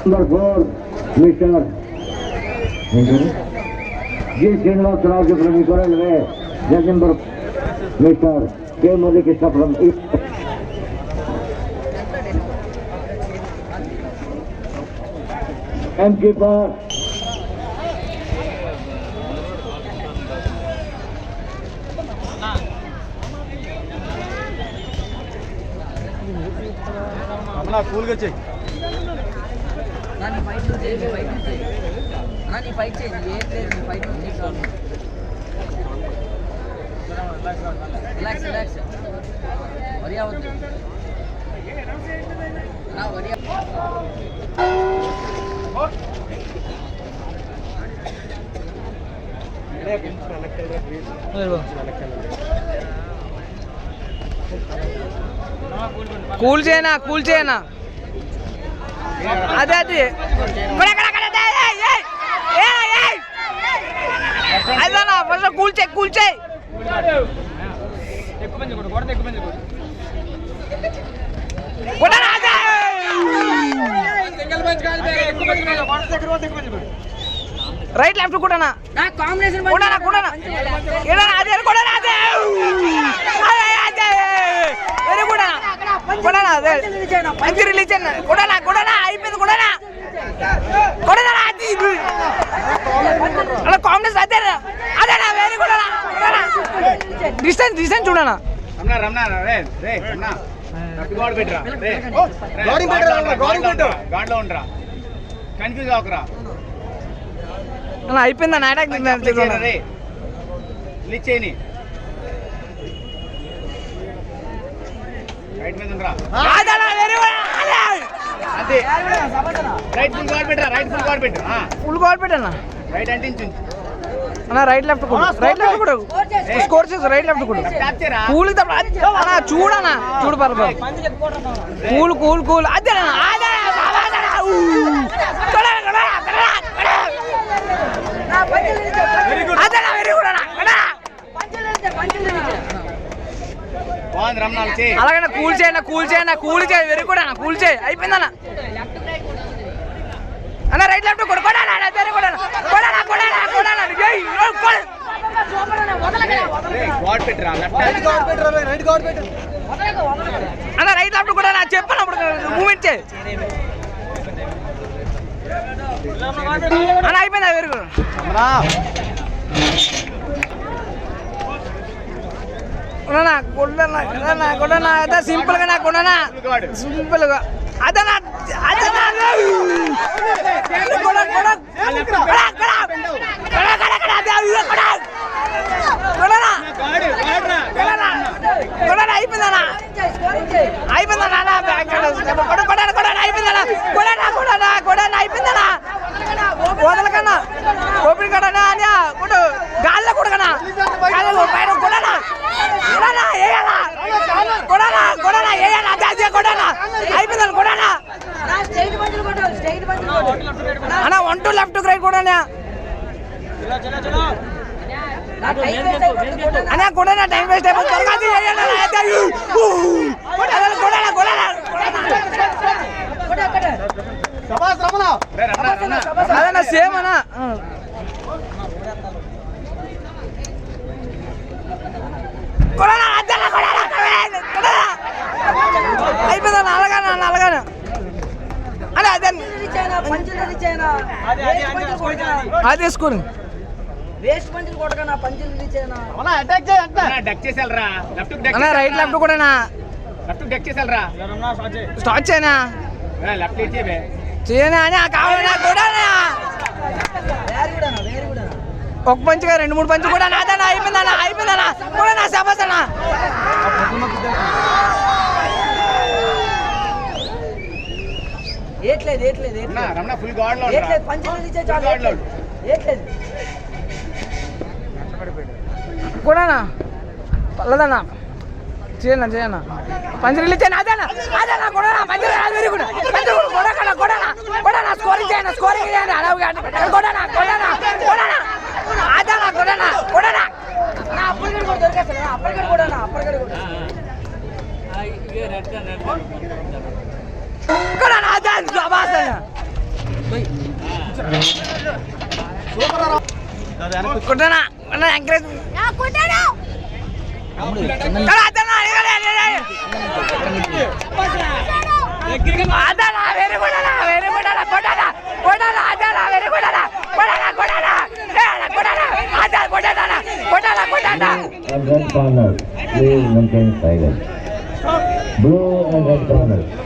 Number 4 mister जी श्रीनिवासराव के प्रमिकरण में जज नंबर मिस्टर के मलिक सफलम एम कीपर अपना कूल के चेक नानी फाइट तो चाहिए नानी फाइट चाहिए ये फाइट नहीं चाहिए रिलैक्स रिलैक्स बढ़िया होती ना बढ़िया కూల్ చేయనా అదే అది అదేనా ఫస్ట్ కూల్ చేయి రైట్ లెఫ్ట్ కూడా కాంబినేషన్ వెరీ గుడ్ మంచి రిలీజ్ అయిపోయింది అలా కాంబినేషన్ అదేనా వెరీ గుడ్ డిస్టెన్స్ చూడనా అయిపోయిందా నాటక ఫుల్ గోల్ పెట్టనా రైట్ లెఫ్ట్ కూడా స్కోర్ చేసి రైట్ లెఫ్ట్ కూడా కూల్ చూడనా చూడు పర్లేదు కూల్ అదే అలాగే కూల్ చేయి వెరీ కూడా కూల్ చేయి అయిపోయిందన్నా అన్న రైట్ లెఫ్ట్ కూడా అన్న రైట్ లెఫ్ట్ కూడా చెప్పాను అప్పుడు మూమెంట్ చేయి అన్న అయిపోయిందా వెరీ గుడ్ సింపుల్ గా నాకున్నా సింపుల్ గా అదనా అయిపోయిందనా వదలకన్నా ఓపెన్ కన్నా గాల్లో కూడా అన్నా 1 2 లెఫ్ట్ రైట్ కూడా అన్నా కూడా టైం వేస్ట్ అయిపోతుంది అదన్నా సేమ్ అన్నా అయిపోయిందన్నా అలాగానే అదే అది వేసుకోండి వేస్ట్ పంచులు కొట్టకనా పంచులు రీచ్ అయినా రైట్ లెఫ్ట్ కూడా స్టార్ట్ చేయనా చేయనా కావాలన్నా కూడా ఒక పంచుగా 2 3 పంచులు కూడా నాదన్నా అయిపోయిందన్నా కూడా శబాసన్నా కూడా పర్లేదన్నా చేయనా పంచరీలు ఇచ్చాను అదేనా కొడనా పంచరీ వెరీ గుడ్ కొడనా స్కోరింగ్ చేయండి అలా కొడనా అప్పటికీ కూడా దొరికేస్తా అప్పటికీ కూడా encourage and red corner, please maintain silence. Blue and red corner.